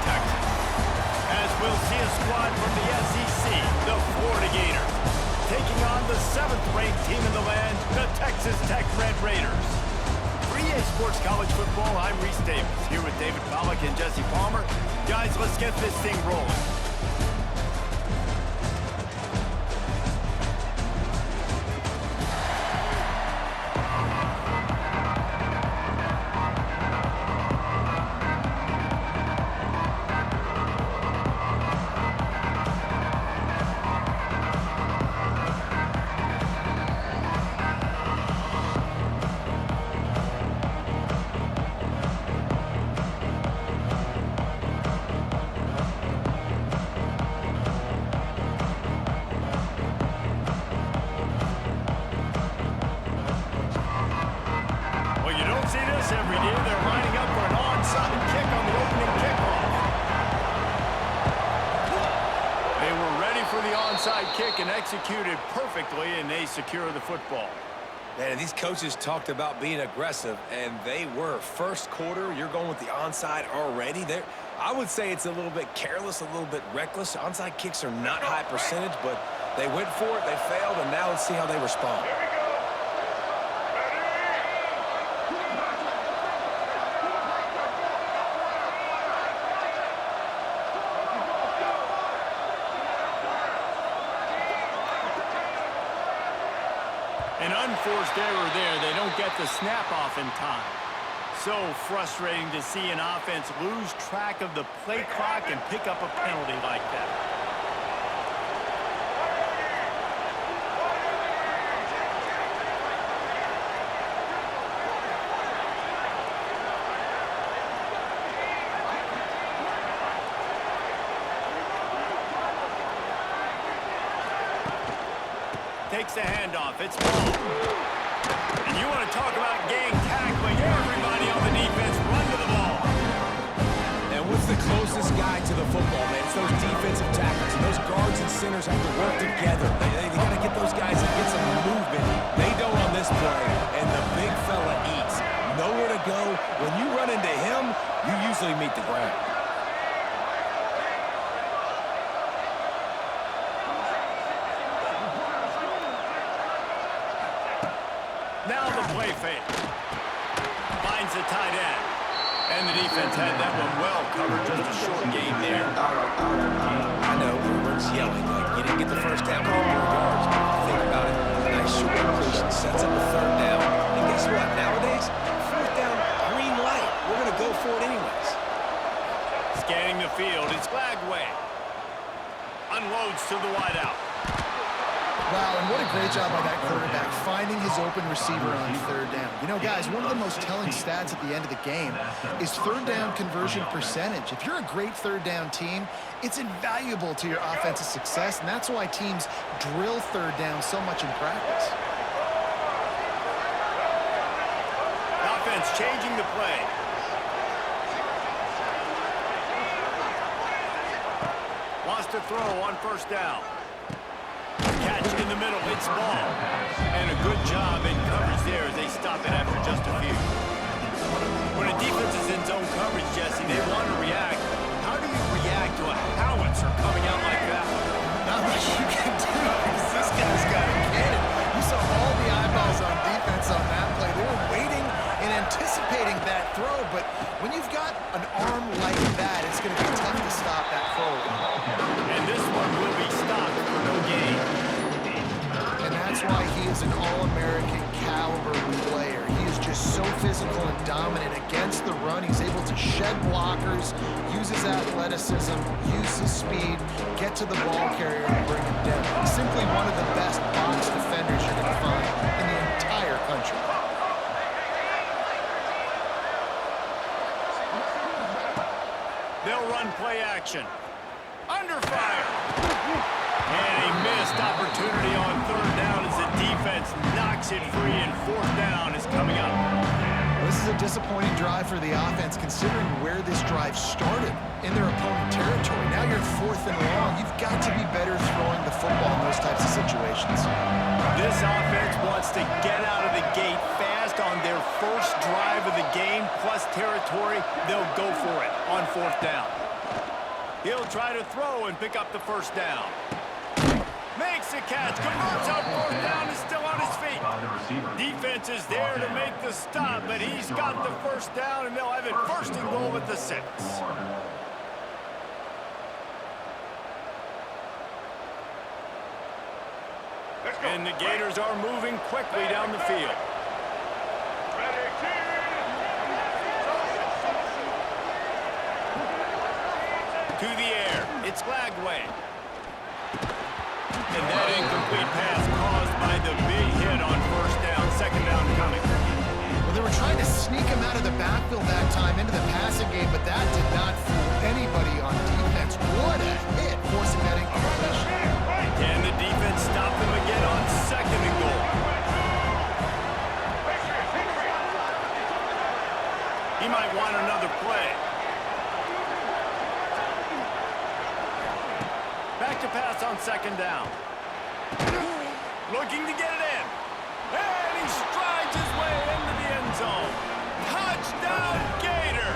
Texas. As we'll see a squad from the SEC, the Florida Gators, taking on the 7th-ranked team in the land, the Texas Tech Red Raiders. For EA Sports College Football, I'm Reese Davis, here with David Pollack and Jesse Palmer. Guys, let's get this thing rolling. Every day they're lining up for an onside kick on the opening kickoff. They were ready for the onside kick and executed perfectly, and they secure the football. Man, these coaches talked about being aggressive, and they were. First quarter, you're going with the onside already. I would say it's a little bit careless, a little bit reckless. Onside kicks are not high percentage, but they went for it, they failed, and now let's see how they respond. An unforced error there. They don't get the snap off in time. So frustrating to see an offense lose track of the play clock and pick up a penalty like that. Takes the handoff. It's ball. And you want to talk about gang tackling. Everybody on the defense run to the ball. And what's the closest guy to the football, man? It's those defensive tackles. And those guards and centers have to work together. They got to get those guys and get some movement. They don't on this play. And the big fella eats. Nowhere to go. When you run into him, you usually meet the ground. Now the play fake. Finds the tight end. And the defense had that one well covered. Just a short game there. I know everyone's yelling like you didn't get the first down by 4 yards. But if you think about it, nice short completion sets up a 3rd down. And guess what? Nowadays, 4th down, green light. We're going to go for it anyways. Scanning the field. It's Lagway. Unloads to the wideout. Wow, and what a great job by that quarterback, finding his open receiver on 3rd down. You know, guys, one of the most telling stats at the end of the game is 3rd down conversion percentage. If you're a great 3rd down team, it's invaluable to your offensive success, and that's why teams drill 3rd down so much in practice. Offense changing the play. Wants to throw on 1st down. Catch in the middle, it's ball. And a good job in coverage there as they stop it after just a few. When a defense is in zone coverage, Jesse, they want to react. How do you react to a howitzer coming out like that? Not much you can do because this guy's got a cannon. You saw all the eyeballs on defense on that play. They were waiting and anticipating that throw, but when you've got an arm like that, it's going to be tough to stop that forward. And this one will be stopped for no gain. And that's why he is an All-American caliber player. He is just so physical and dominant against the run. He's able to shed blockers, use his athleticism, use his speed, get to the ball carrier and bring him down. Simply one of the best box defenders you're going to find in the entire country. They'll run play action. Under fire. And a missed opportunity on 3rd down as the defense knocks it free, and 4th down is coming up. This is a disappointing drive for the offense considering where this drive started in their opponent territory. Now you're 4th and long. You've got to be better throwing the football in those types of situations. This offense wants to get out of the gate fast on their first drive of the game, plus territory. They'll go for it on 4th down. He'll try to throw and pick up the first down. Makes the catch, converts on fourth down, is still on his feet. Defense is there to make the stop, but he's got the first down, and they'll have it first and goal at the 6. And the Gators are moving quickly down the field. To the air, it's Lagway. And that incomplete pass caused by the big hit on first down, second down coming. Well, they were trying to sneak him out of the backfield that time into the passing game, but that did not fool anybody on defense. What a hit, forcing that incompletion. Can the defense stop them again on second and goal? He might want another play. Back to pass on second down. Looking to get it in. And he strides his way into the end zone. Touchdown, Gator!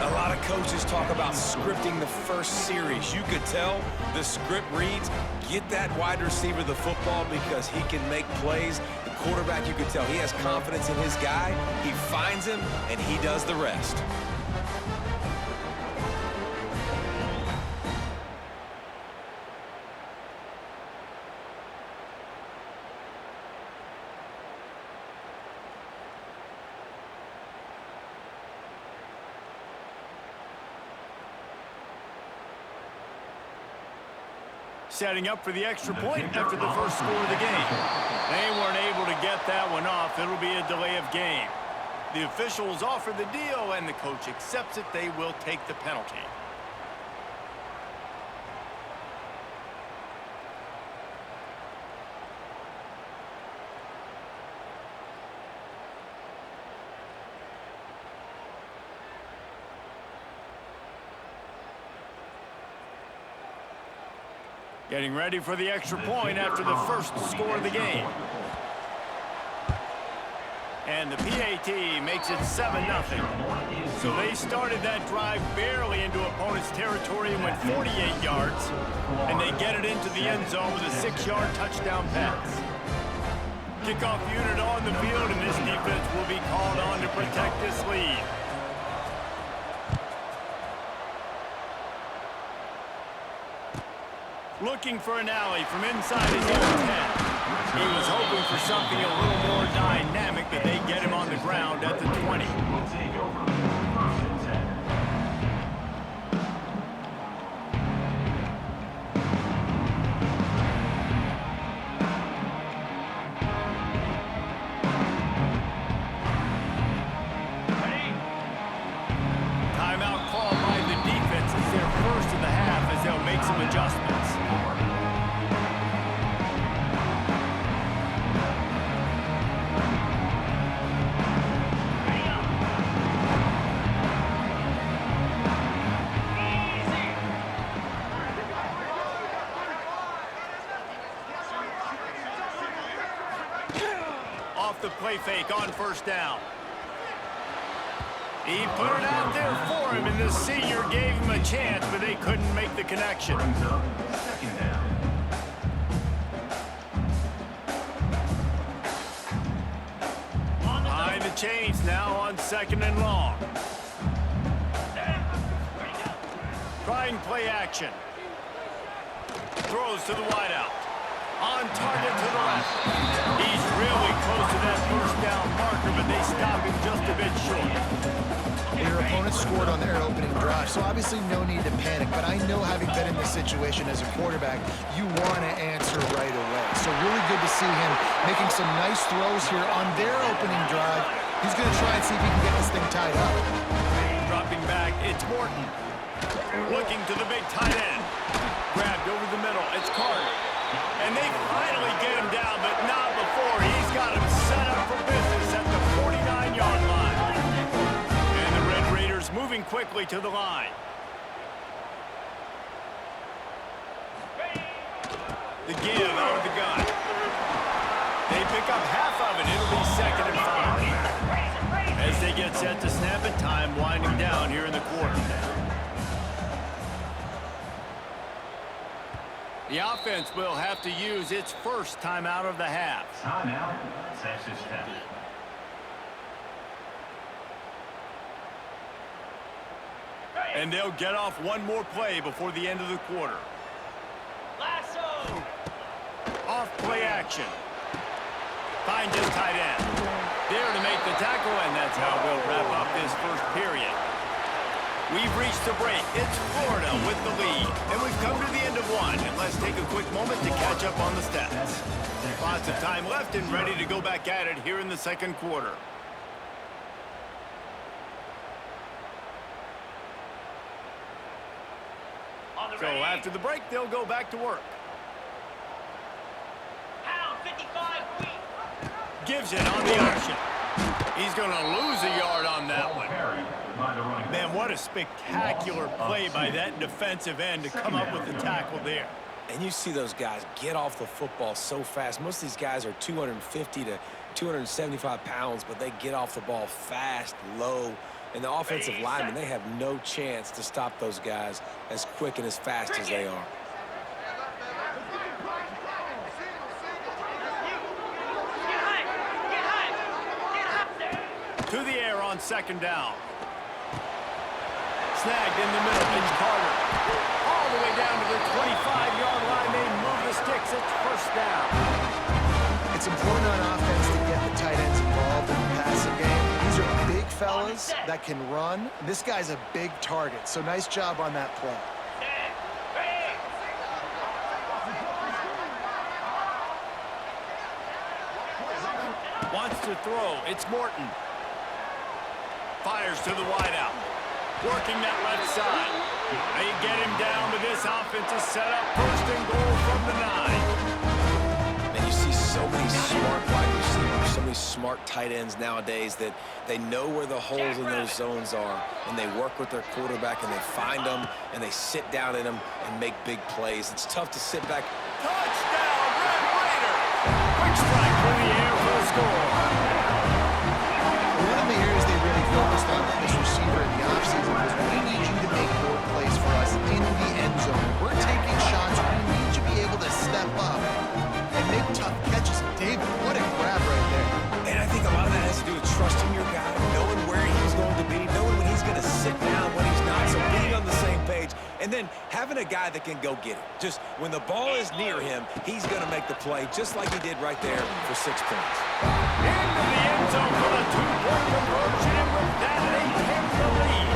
A lot of coaches talk about scripting the first series. You could tell the script reads, get that wide receiver the football because he can make plays. The quarterback, you could tell he has confidence in his guy. He finds him, and he does the rest. Setting up for the extra point after the first score of the game. They weren't able to get that one off. It'll be a delay of game. The officials offer the deal, and the coach accepts it. They will take the penalty. Getting ready for the extra point after the first score of the game. And the PAT makes it 7-0. So they started that drive barely into opponent's territory and went 48 yards. And they get it into the end zone with a 6-yard touchdown pass. Kickoff unit on the field, and this defense will be called on to protect this lead. Looking for an alley from inside his own 10. He was hoping for something a little more dynamic, but they get him on the ground at the 20. Timeout called by the defense. It's their first of the half as they'll make some adjustments. The play fake on first down. He put it out there for him, and the senior gave him a chance, but they couldn't make the connection. Behind the chains now on second and long. Trying play action. Throws to the wideout. On target to the left. He's really close to that first down marker, but they stop him just a bit short. Your opponent scored on their opening drive, so obviously no need to panic, but I know having been in this situation as a quarterback, you want to answer right away. So really good to see him making some nice throws here on their opening drive. He's going to try and see if he can get this thing tied up. Dropping back, it's Morton. Looking to the big tight end. Grabbed over the middle, it's Carter. And they finally get him down, but not before. He's got him set up for business at the 49-yard line. And the Red Raiders moving quickly to the line. The give out of the gun. They pick up half of it. It'll be 2nd and 5. As they get set to snap it, time winding down here in the quarter. The offense will have to use its first timeout of the half. Timeout, Texas Tech. And they'll get off one more play before the end of the quarter. Lasso! Off play action. Finds his tight end. There to make the tackle, and that's how we'll wrap up this first period. We've reached the break. It's Florida with the lead. And we've come to the end of one. And let's take a quick moment to catch up on the stats. Lots of time left and ready to go back at it here in the second quarter. So after the break, they'll go back to work. Pound 55 feet. Gives it on the option. He's going to lose a yard on that one. Man, what a spectacular play by that defensive end to come up with the tackle there. And you see those guys get off the football so fast. Most of these guys are 250 to 275 pounds, but they get off the ball fast, low. And the offensive linemen, they have no chance to stop those guys as quick and as fast as they are. To the air on second down. Snagged in the middle. It's Carter. All the way down to the 25-yard line. They move the sticks. It's first down. It's important on offense to get the tight ends involved in the passing game. These are big fellas that can run. This guy's a big target, so nice job on that play. Wants to throw. It's Morton. Fires to the wideout. Working that left side. They get him down, but this offense is set up first and goal from the 9. And you see so many smart wide receivers, so many smart tight ends nowadays that they know where the holes in those zones are, and they work with their quarterback, and they find them, and they sit down in them and make big plays. It's tough to sit back. Touchdown, Red Raider! Quick strike through the air for the score. One of the areas they really focused on with this receiver in the offseason was we need you to make more plays for us in the end zone. We're taking shots. We need you to be able to step up and make tough catches. David, what a grab right there. And I think a lot of that has to do with trusting your guy, knowing where he's going to be, knowing when he's going to sit down, when he's not, so being on the same page, and then having a guy that can go get it. Just when the ball is near him, he's going to make the play, just like he did right there for 6 points. Into the end zone for the two-point conversion, and with that, they take the lead.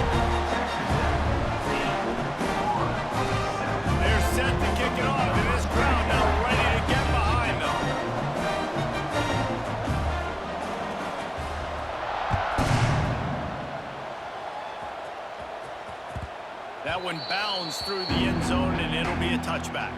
They're set to kick it off, and this crowd now ready to get behind them. That one bounds through the end zone, and it'll be a touchback.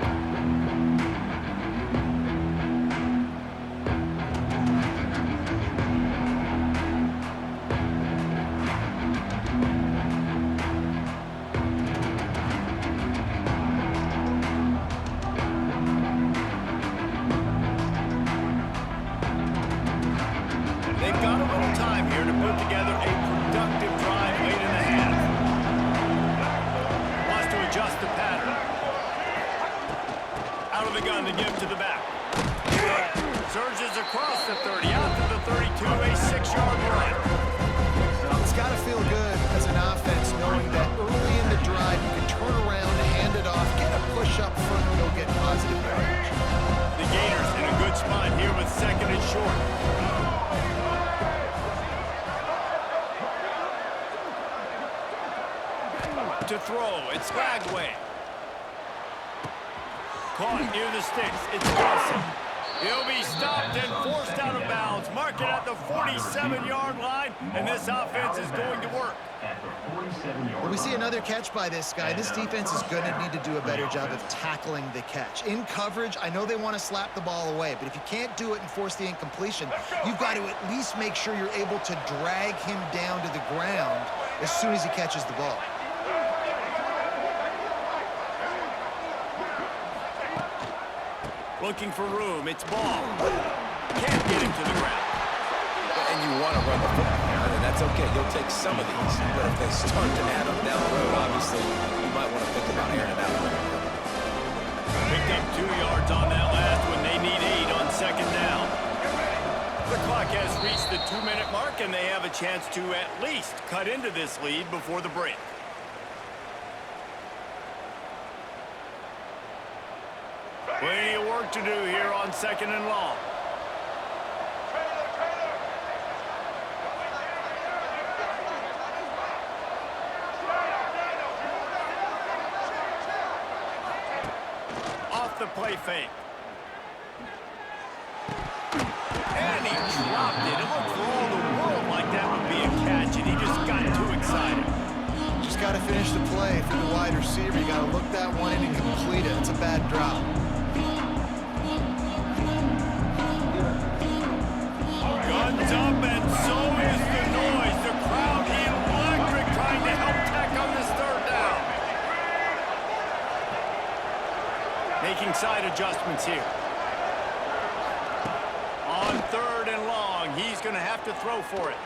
They've got a little time here to put together a productive drive late in the half. Wants to adjust the pattern. Out of the gun to give to the back. Surges across the 30, out to the 32, a 6-yard run. It's got to feel good as an offense knowing that early in the drive you can turn around, hand it off, get a push up front, and go get positive yardage. The Gators in a good spot here with second and short. To throw, it's Bagway. Caught near the sticks, it's Wilson. He'll be stopped and forced out of bounds. Mark it at the 47-yard line, and this offense is going to work. Well, we see another catch by this guy. This defense is going to need to do a better job of tackling the catch. In coverage, I know they want to slap the ball away, but if you can't do it and force the incompletion, you've got to at least make sure you're able to drag him down to the ground as soon as he catches the ball. Looking for room, it's Ball. Can't get him to the ground. And you want to run the football, and that's okay. You'll take some of these, but if they start to add up down the road, obviously, you might want to think about airing it out a little bit. Picked up 2 yards on that last one. They need 8 on second down. The clock has reached the 2-minute mark, and they have a chance to at least cut into this lead before the break. Plenty of work to do here on second and long. Off the play fake. And he dropped it. It looked for all the world like that would be a catch, and he just got too excited. Just got to finish the play for the wide receiver. You got to look that one in and complete it. It's a bad drop. Guns up, and so is the noise. The crowd electric, trying to help Tech on this third down. Making side adjustments here. On third and long, he's going to have to throw for it.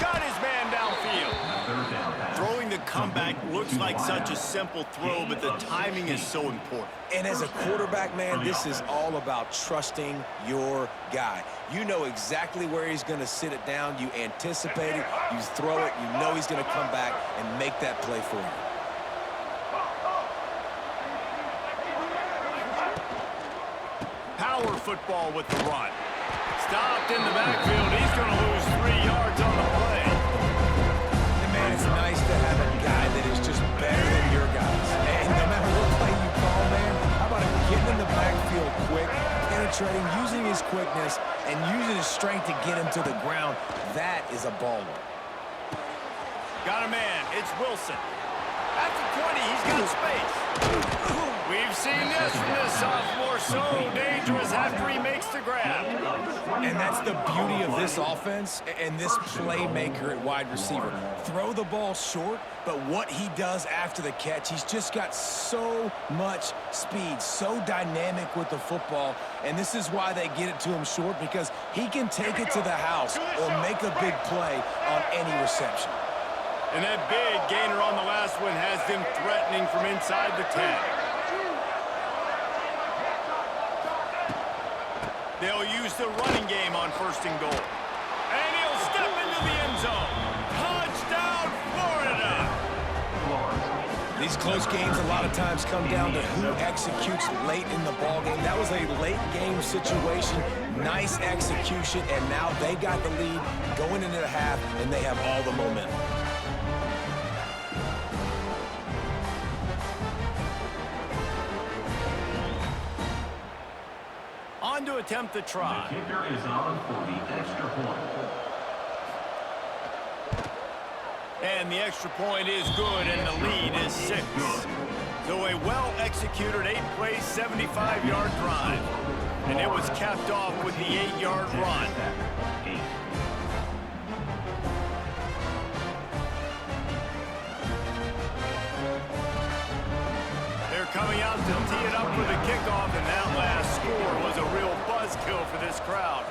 Got his man downfield. Throwing the comeback looks like such a simple throw, but the timing is so important. And as a quarterback, man, this is all about trusting your guy. You know exactly where he's going to sit it down. You anticipate it. You throw it. You know he's going to come back and make that play for you. Power football with the run. Stopped in the backfield. He's going to lose 3 yards on the play. And man, it's nice to have a guy that is just better than your guys. And no matter what play you call, man, how about him getting in the backfield quick, penetrating, using his quickness, and using his strength to get him to the ground. That is a baller. Got a man. It's Wilson. At the 20, he's got space. We've seen this from this sophomore, so dangerous after he makes the grab. And that's the beauty of this offense and this playmaker at wide receiver. Throw the ball short, but what he does after the catch, he's just got so much speed, so dynamic with the football, and this is why they get it to him short, because he can take it to the house or make a big play on any reception. And that big gainer on the last one has them threatening from inside the 10. They'll use the running game on first and goal. And he'll step into the end zone. Touchdown, Florida! These close games a lot of times come down to who executes late in the ballgame. That was a late game situation, nice execution, and now they got the lead going into the half, and they have all the momentum. On to attempt the try. The kicker is on for the extra point. And the extra point is good, and the lead is 6. So a well-executed 8-play, 75-yard drive. And it was capped off with the 8-yard run. They're coming out to tee it up for the kickoff, and that last score was a real buzzkill for this crowd.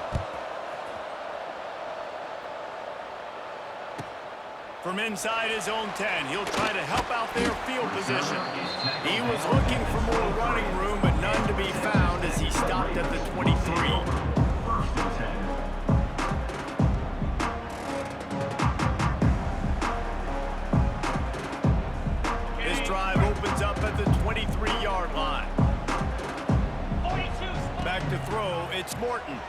From inside his own 10, he'll try to help out their field position. He was looking for more running room, but none to be found as he stopped at the 23. This drive opens up at the 23-yard line. 42. Back to throw, it's Morton.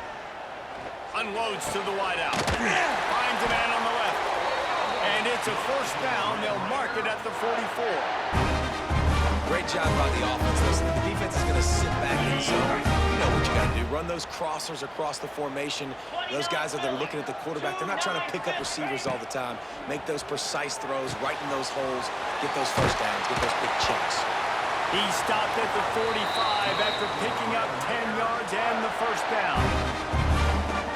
Unloads to the wideout. Finds a man on the left. And it's a first down. They'll mark it at the 44. Great job by the offense. Listen, the defense is going to sit back in zone. You know what you got to do. Run those crossers across the formation. Those guys are there looking at the quarterback. They're not trying to pick up receivers all the time. Make those precise throws, right in those holes, get those first downs, get those big chunks. He stopped at the 45 after picking up 10 yards and the first down.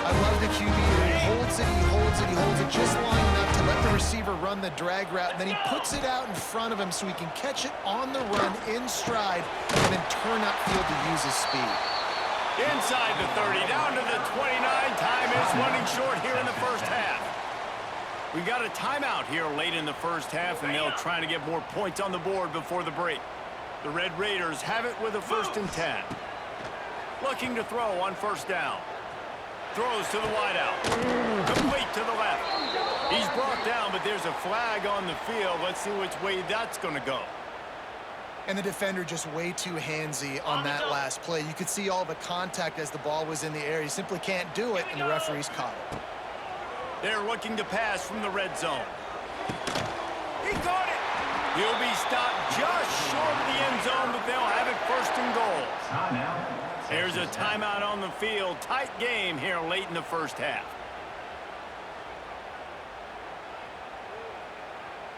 I love the QB. He holds it, he holds it, he holds it just long enough to let the receiver run the drag route, and then he puts it out in front of him so he can catch it on the run in stride and then turn upfield to use his speed. Inside the 30, down to the 29. Time is running short here in the first half. We got a timeout here late in the first half, and they'll try to get more points on the board before the break. The Red Raiders have it with a 1st and 10. Looking to throw on 1st down. Throws to the wideout. Complete to the left. He's brought down, but there's a flag on the field. Let's see which way that's going to go. And the defender just way too handsy on that last play. You could see all the contact as the ball was in the air. He simply can't do it, and the referee's caught it. They're looking to pass from the red zone. He caught it. He'll be stopped just short of the end zone, but they'll have it 1st and goal. Timeout. There's a timeout on the field. Tight game here late in the 1st half.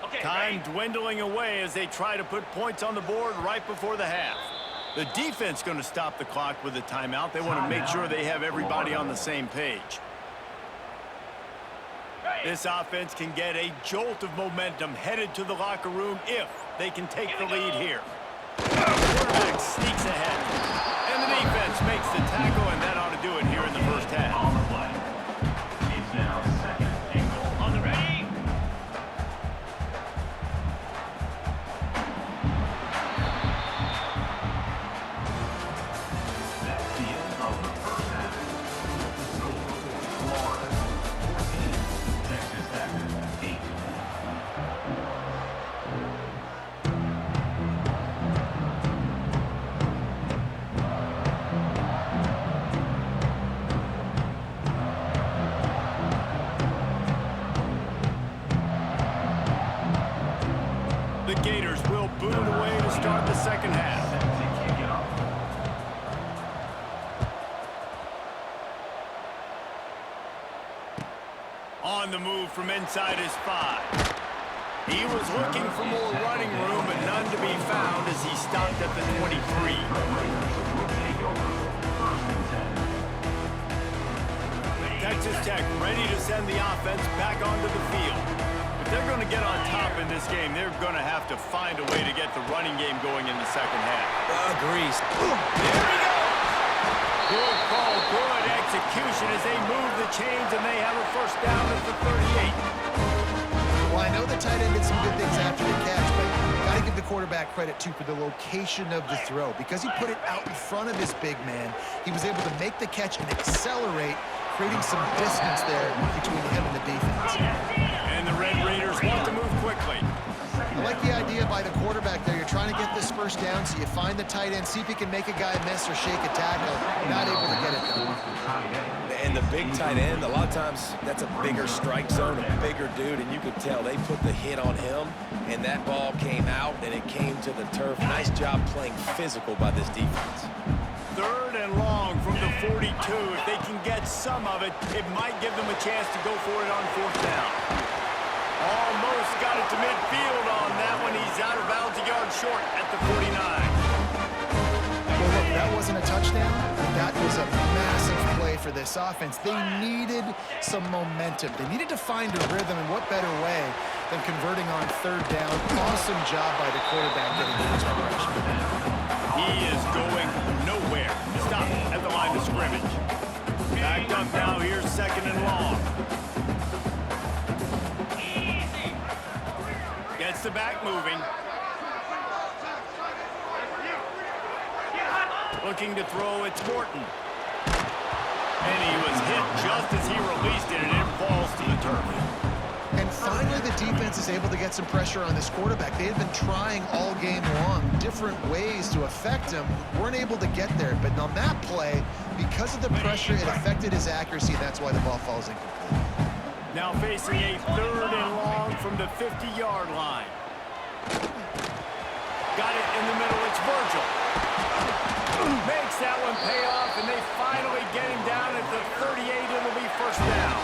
Okay, Time ready? dwindling away as they try to put points on the board right before the half. The defense going to stop the clock with a timeout. They want to make sure they have everybody on the same page. This offense can get a jolt of momentum headed to the locker room if they can take the lead here. Quarterback sneaks ahead. And the defense makes the tackle, and that ought to do it here in the 1st half. On the play. It's now 2nd and goal. On the ready? That's the end of the 1st half. Score, Florida 14, Texas Tech 8. The Gators will boot it away to start the 2nd half. Set to kick it off. On the move from inside his 5. He was looking for more running room, but none to be found as he stopped at the 23. Raiders will take over 1st and 10. Texas Tech ready to send the offense back onto the field. If they're going to get on top in this game, they're going to have to find a way to get the running game going in the 2nd half. Agrees. There he goes! Good call, good execution as they move the chains, and they have a 1st down at the 38. Well, I know the tight end did some good things after the catch, but got to give the quarterback credit, too, for the location of the throw. Because he put it out in front of his big man, he was able to make the catch and accelerate, creating some distance there between him and the defense. And the Red Raiders want to move quickly. I like the idea by the quarterback there. You're trying to get this 1st down, so you find the tight end, see if he can make a guy miss or shake a tackle. Not able to get it done. And the big tight end, a lot of times that's a bigger strike zone, a bigger dude, and you could tell they put the hit on him, and that ball came out, and it came to the turf. Nice job playing physical by this defense. 3rd and long from the 42. If they can get some of it, it might give them a chance to go for it on 4th down. Almost got it to midfield on that one. He's out of bounds, a yard short at the 49. Well, look, that wasn't a touchdown. That was a massive play for this offense. They needed some momentum. They needed to find a rhythm, and what better way than converting on 3rd down. Awesome job by the quarterback getting the inspiration. He is going nowhere. Stop at the line of scrimmage. Backed up now. Here's 2nd and long. Gets the back moving. Looking to throw, it's Morton. And he was hit just as he released it, and it falls to the turf. And finally, the defense is able to get some pressure on this quarterback. They had been trying all game long different ways to affect him. Weren't able to get there. But on that play, because of the pressure, it affected his accuracy. That's why the ball falls incomplete. Now facing a 3rd and long from the 50-yard line. Got it in the middle. It's Virgil. Makes that one pay off, and they finally get him down at the 38. It'll be 1st down.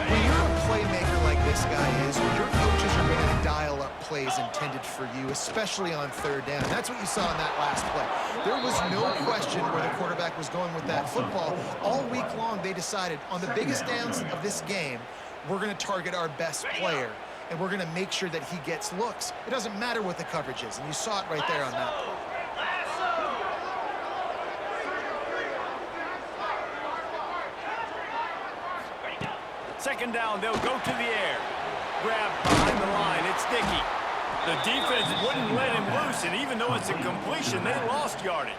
When you're a playmaker like this guy is, your coaches are going to dial up plays intended for you, especially on 3rd down. That's what you saw in that last play. There was no question where the quarterback was going with that football. All week long, they decided on the biggest downs of this game, we're going to target our best player, and we're going to make sure that he gets looks. It doesn't matter what the coverage is, and you saw it right there on that play. 2nd down, they'll go to the air. Grab behind the line, it's Dickey. The defense wouldn't let him loose, and even though it's a completion, they lost yardage.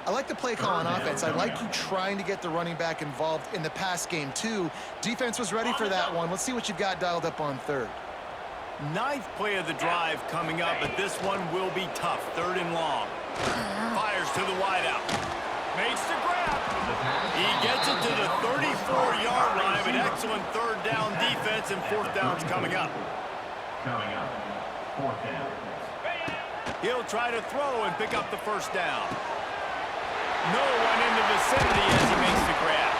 I like the play call on offense. I like you trying to get the running back involved in the pass game, too. Defense was ready for that one. Let's see what you've got dialed up on third. Ninth play of the drive coming up, but this one will be tough. Third and long. Fires to the wideout. Makes the grab. He gets it to the 34-yard line. An excellent third down defense, and fourth down's coming up. Coming up, fourth down. He'll try to throw and pick up the first down. No one in the vicinity as he makes the grab.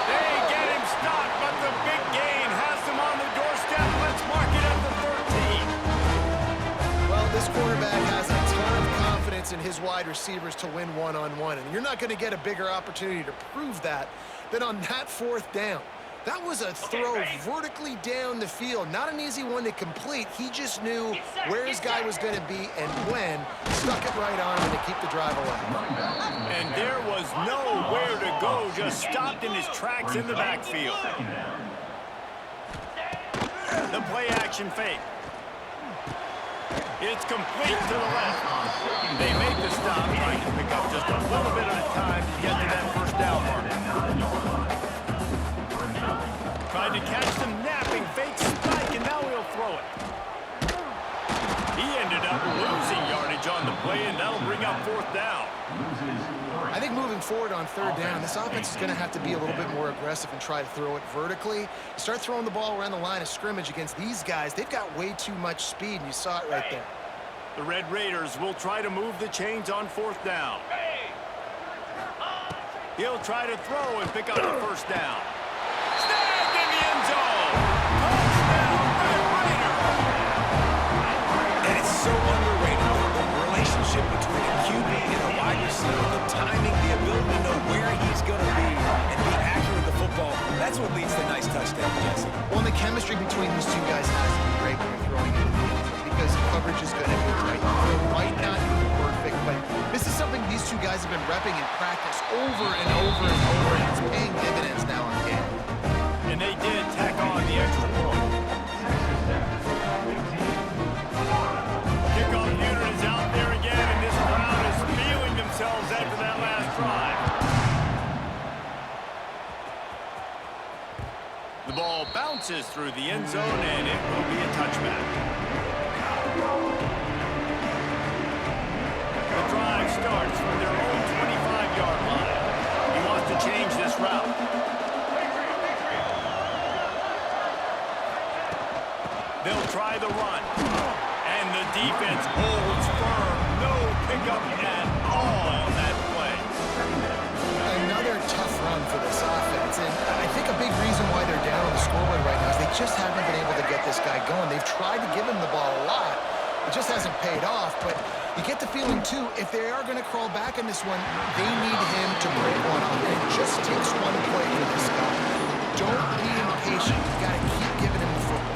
They get him stopped, but the big gain has him on the doorstep. Let's mark it at the 13. Well, this quarterback has a ton of confidence in his wide receivers to win one-on-one, and you're not going to get a bigger opportunity to prove that than on that fourth down. That was a throw vertically down the field. Not an easy one to complete. He just knew where his guy was going to be and when. Stuck it right on him to keep the drive alive. And there was nowhere to go. Just stopped in his tracks in the backfield. The play action fake. It's complete to the left. They make the stop, trying to pick up just a little bit at a time to get to that first down mark. Tried to catch them napping, fake spike, and now he'll throw it. He ended up losing yardage on the play, and that'll bring up fourth down. I think moving forward on third down, this offense is going to have to be a little bit more aggressive and try to throw it vertically. Start throwing the ball around the line of scrimmage against these guys. They've got way too much speed, and you saw it right there. The Red Raiders will try to move the chains on fourth down. He'll try to throw and pick up the first down. Snagged in the end zone! Touchdown, Red Raiders! And it's so underrated. The relationship between a QB and a wide receiver, the timing, the ability to know where he's going to be and be accurate with the football, that's what leads to nice touchdowns, Jesse. Well, and the chemistry between these two guys has to be great when you're throwing into the end zone because coverage is going to be tight. The throw might not be perfect, but this is something these two guys have been repping in practice over and over and over, and it's paying dividends now on game. And they did tack on the extra point. Kickoff unit is out there again, and this crowd is feeling themselves after that last drive. The ball bounces through the end zone, and it will be a touchback. The drive starts from their own 25-yard line. He wants to change this route. They'll try the run. And the defense holds firm. No pickup at all on that play. Another tough run for this offense, and I think a big reason why they're down on the scoreboard right now is they just haven't been able to get this guy going. They've tried to give him the ball a lot. It just hasn't paid off, but you get the feeling, too, if they are going to crawl back in this one, they need him to break one off. And it just takes one play for this guy. Don't be impatient. You got to keep giving him the football.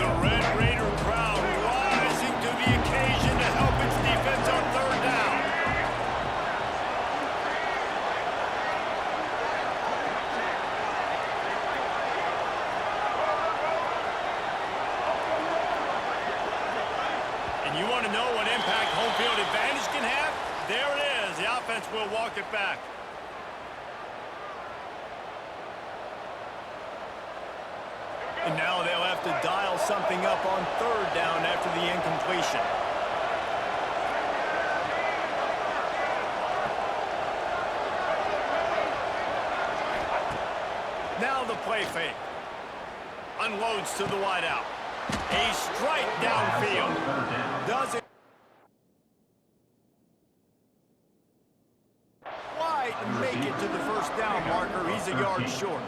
The Red Raider crowd rising to the occasion to help its defense on third down. And you want to know what impact home field advantage can have? There it is. The offense will walk it back. And now they'll have to dial something up on third down after the incompletion. Now the play fake. Unloads to the wideout. A strike downfield. Does it quite make it to the first down marker. He's a yard short.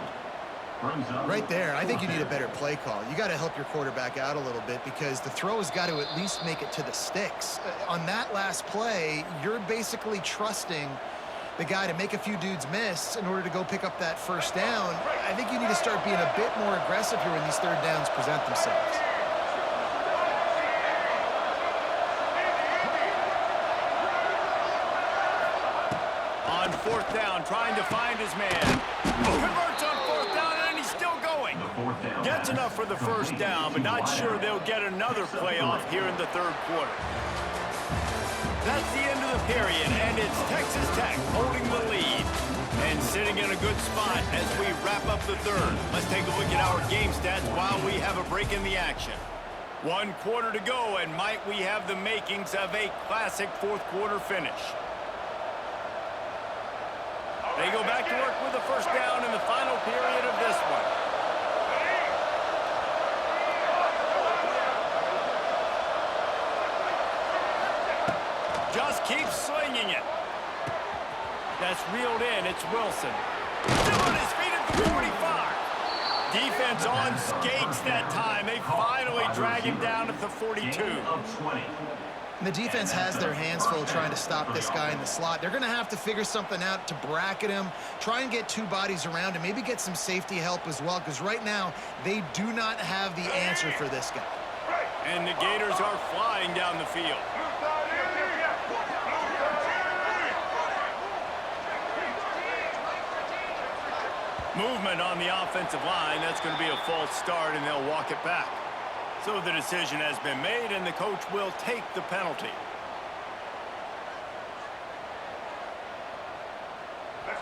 Right there, I think you need a better play call. You got to help your quarterback out a little bit because the throw has got to at least make it to the sticks. On that last play, you're basically trusting the guy to make a few dudes miss in order to go pick up that first down. I think you need to start being a bit more aggressive here when these third downs present themselves. On fourth down, trying to find his man. Converts on fourth down, and he's still going. Gets enough for the first down, but not sure they'll get another play off here in the third quarter. That's the end of the period, and it's Texas Tech holding the lead and sitting in a good spot as we wrap up the third. Let's take a look at our game stats while we have a break in the action. 1 quarter to go, and might we have the makings of a classic fourth quarter finish. They go back to work with the first down in the final period of this one. Just keep slinging it. That's reeled in. It's Wilson. Still on his feet at the 45. Defense on skates that time. They finally drag him down at the 42. The defense has their hands full trying to stop this guy in the slot. They're going to have to figure something out to bracket him, try and get 2 bodies around him, maybe get some safety help as well, because right now they do not have the answer for this guy. And the Gators are flying down the field. Movement on the offensive line. That's going to be a false start, and they'll walk it back. So the decision has been made, and the coach will take the penalty.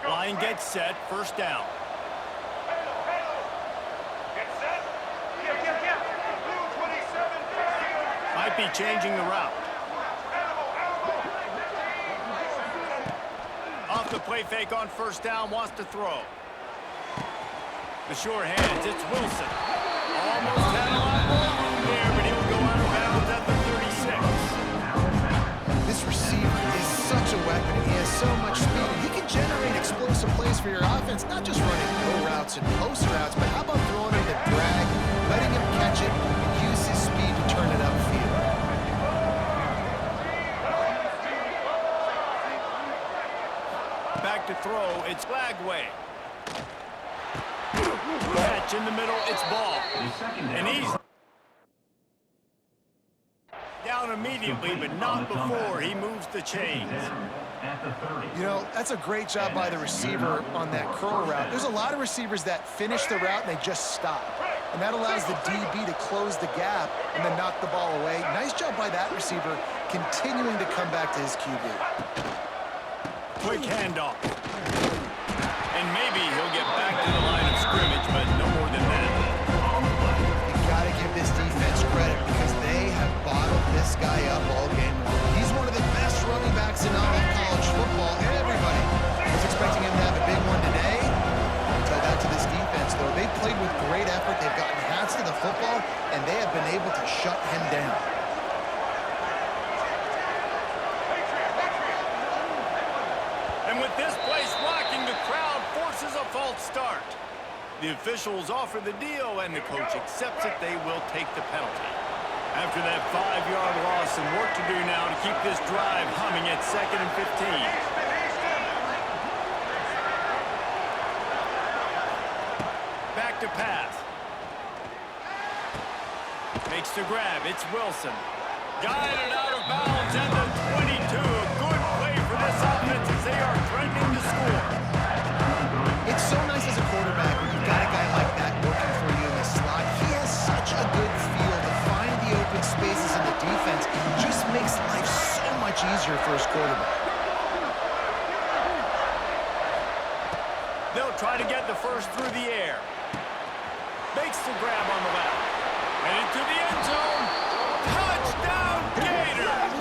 Line gets set, first down. Might be changing the route. Off the play fake on first down, wants to throw. The sure hands, it's Wilson. Almost had a lot more room there, but he'll go out of bounds at the 36. This receiver is such a weapon. He has so much speed. He can generate explosive plays for your offense, not just running go routes and post routes, but how about throwing him the drag, letting him catch it, and use his speed to turn it upfield. Back to throw, it's Lagway. Catch in the middle, it's Ball. And he's down immediately, but not before he moves the chains. You know, that's a great job by the receiver on that curl route. There's a lot of receivers that finish the route and they just stop. And that allows the DB to close the gap and then knock the ball away. Nice job by that receiver continuing to come back to his QB. Quick handoff. And maybe he'll get back to the line of scrimmage, but no more than that. You got to give this defense credit because they have bottled this guy up all game long. He's one of the best running backs in all of college football. Everybody was expecting him to have a big one today. Tell that to this defense, though. They played with great effort. They've gotten hats to the football, and they have been able to shut him down. And with this place rocking, the crowd forces a false start. The officials offer the deal, and the coach accepts it. They will take the penalty. After that 5-yard loss, some work to do now to keep this drive humming at 2nd and 15. Back to pass. Makes the grab. It's Wilson. Guided out of bounds at the 22. A good play for this offense as they are threatening to score. It's so nice as a quarterback when you've got a guy like that working for you in the slot. He has such a good feel to find the open spaces in the defense. Just makes life so much easier for his quarterback. They'll try to get the first through the air. Makes the grab on the left. And into the end zone. Touchdown, Gators!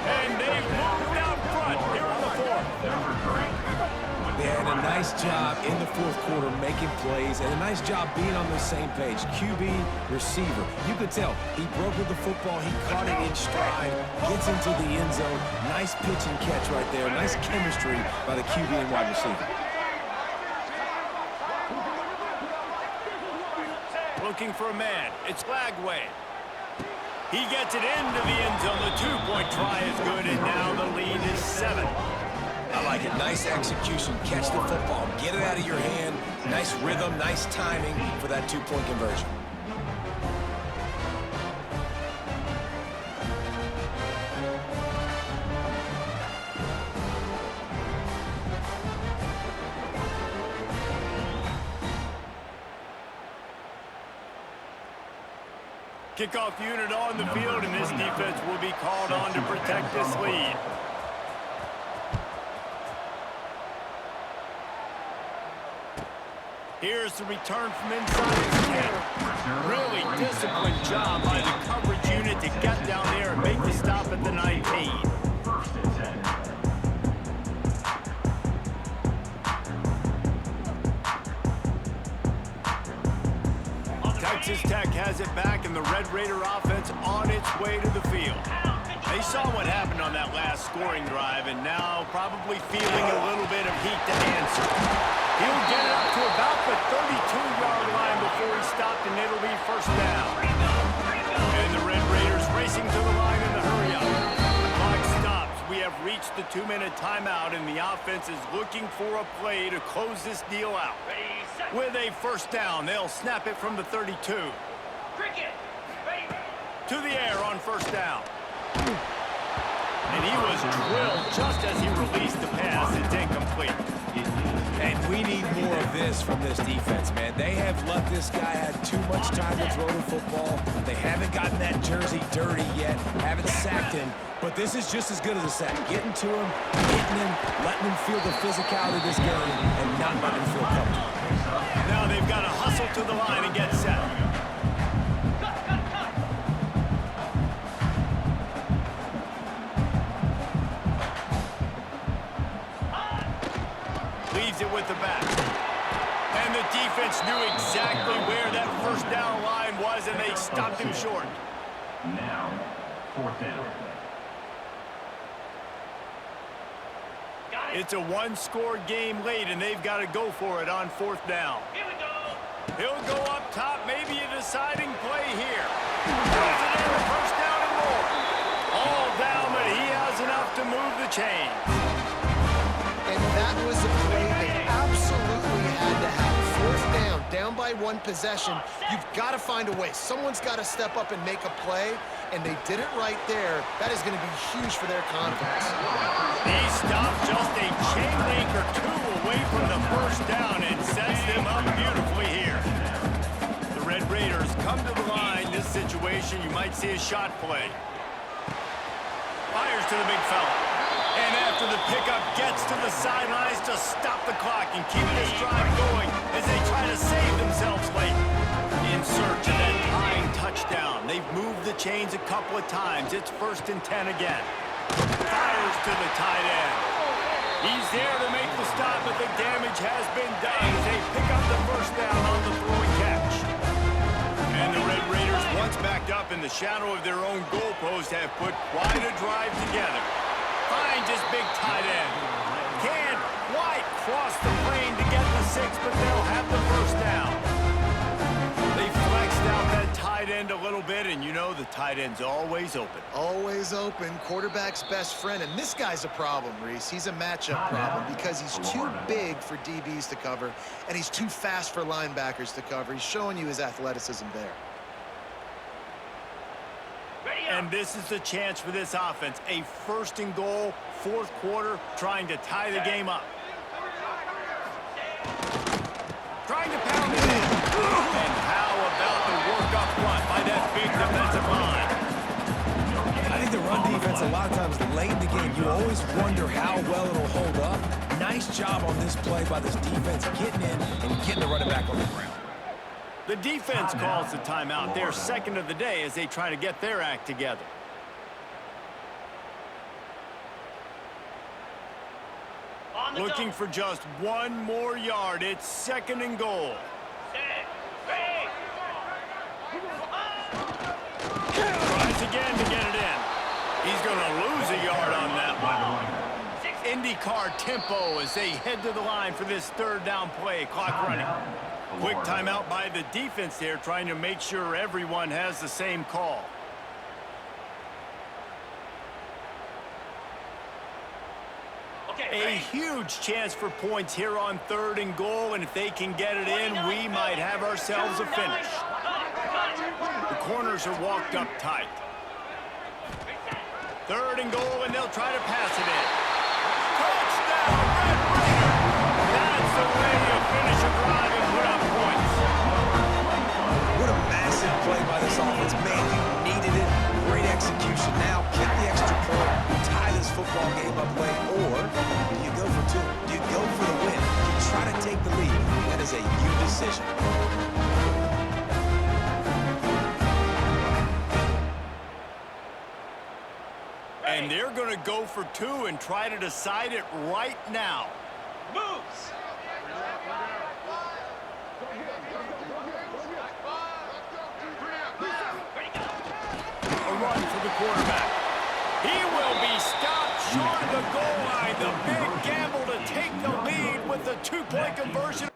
And they've moved out front here in the fourth. They had a nice job in the fourth quarter making plays and a nice job being on the same page. QB, receiver. You could tell he broke with the football. He caught it in stride, gets into the end zone. Nice pitch and catch right there. Nice chemistry by the QB and wide receiver. Looking for a man. It's Lagway. He gets it into the end zone. The 2-point try is good, and now the lead is 7. I like it. Nice execution. Catch the football. Get it out of your hand. Nice rhythm, nice timing for that 2-point conversion. Kickoff unit on the field, and this defense will be called on to protect this lead. Here's the return from inside his 10. Really disciplined job by the coverage unit to get down there and make the stop at the 19. First and 10. Texas Tech has it back, and the Red Raider offense on its way to the field. They saw what happened on that last scoring drive, and now probably feeling a little bit of heat to answer. He'll get it up to about the 32-yard line before he stopped, and it'll be first down. And the Red Raiders racing to the line in the hurry-up. The clock stops. We have reached the 2-minute timeout, and the offense is looking for a play to close this deal out. With a first down, they'll snap it from the 32. Cricket. Ready. To the air on first down. And he was drilled just as he released the pass. It's incomplete. And we need more of this from this defense, man. They have let this guy have too much time to throw the football. They haven't gotten that jersey dirty yet, haven't sacked him. But this is just as good as a sack. Getting to him, hitting him, letting him feel the physicality of this game, and not letting him feel comfortable. Now they've got to hustle to the line and get set. Leaves it with the back. And the defense knew exactly where that first down line was, and they stopped him short. Now, fourth down. It's a one-score game late, and they've got to go for it on fourth down. Here we go. He'll go up top, maybe a deciding play here. Throws it in, first down and more. All down, but he has enough to move the chains. And that was a play they absolutely had to have. Fourth down by one possession. You've got to find a way. Someone's got to step up and make a play, and they did it right there. That is going to be huge for their confidence. He stopped just a chain link or two away from the first down and sets them up beautifully here. The Red Raiders come to the line. This situation, you might see a shot play. Fires to the big fella. And after the pickup, gets to the sidelines to stop the clock and keep this drive going as they try to save themselves late. In search of that tying touchdown. They've moved the chains a couple of times. It's 1st and 10 again. Fires to the tight end. He's there to make the stop, but the damage has been done as they pick up the first down on the throw and catch. And the Red Raiders, once backed up in the shadow of their own goalpost, have put quite a drive together. Finds his big tight end. Can't quite cross the plane to get the 6, but they'll have the first down. They flexed out that tight end a little bit, and you know the tight end's always open. Always open, quarterback's best friend. And this guy's a problem, Reese. He's a matchup problem because he's too big for DBs to cover, and he's too fast for linebackers to cover. He's showing you his athleticism there. And this is the chance for this offense. A 1st and goal, 4th quarter, trying to tie the game up. Trying to pound it in. And how about the work up front by that big defensive line? I think the run defense, a lot of times late in the game, you always wonder how well it'll hold up. Nice job on this play by this defense getting in and getting the running back on the ground. The defense calls the timeout. They're second of the day as they try to get their act together. Looking for just one more yard. It's 2nd and goal. Tries again to get it in. He's going to lose a yard on that one. IndyCar tempo as they head to the line for this 3rd down play. Clock running. Quick timeout by the defense there, trying to make sure everyone has the same call. A huge chance for points here on 3rd and goal, and if they can get it in, we might have ourselves a finish. The corners are walked up tight. 3rd and goal, and they'll try to pass it in. Touchdown, Red Raider! That's the way you finish a drive and put up points. What a massive play by the this offense. Man, you needed it. Great execution. Now, get the extra point, tie this football game up late, or do you go for two? Do you go for the win? Do you try to take the lead? That is a you decision. And they're going to go for two and try to decide it right now. Moves. A run for the quarterback. He will be stopped short of the goal line. The big gamble to take the lead with the two-point conversion.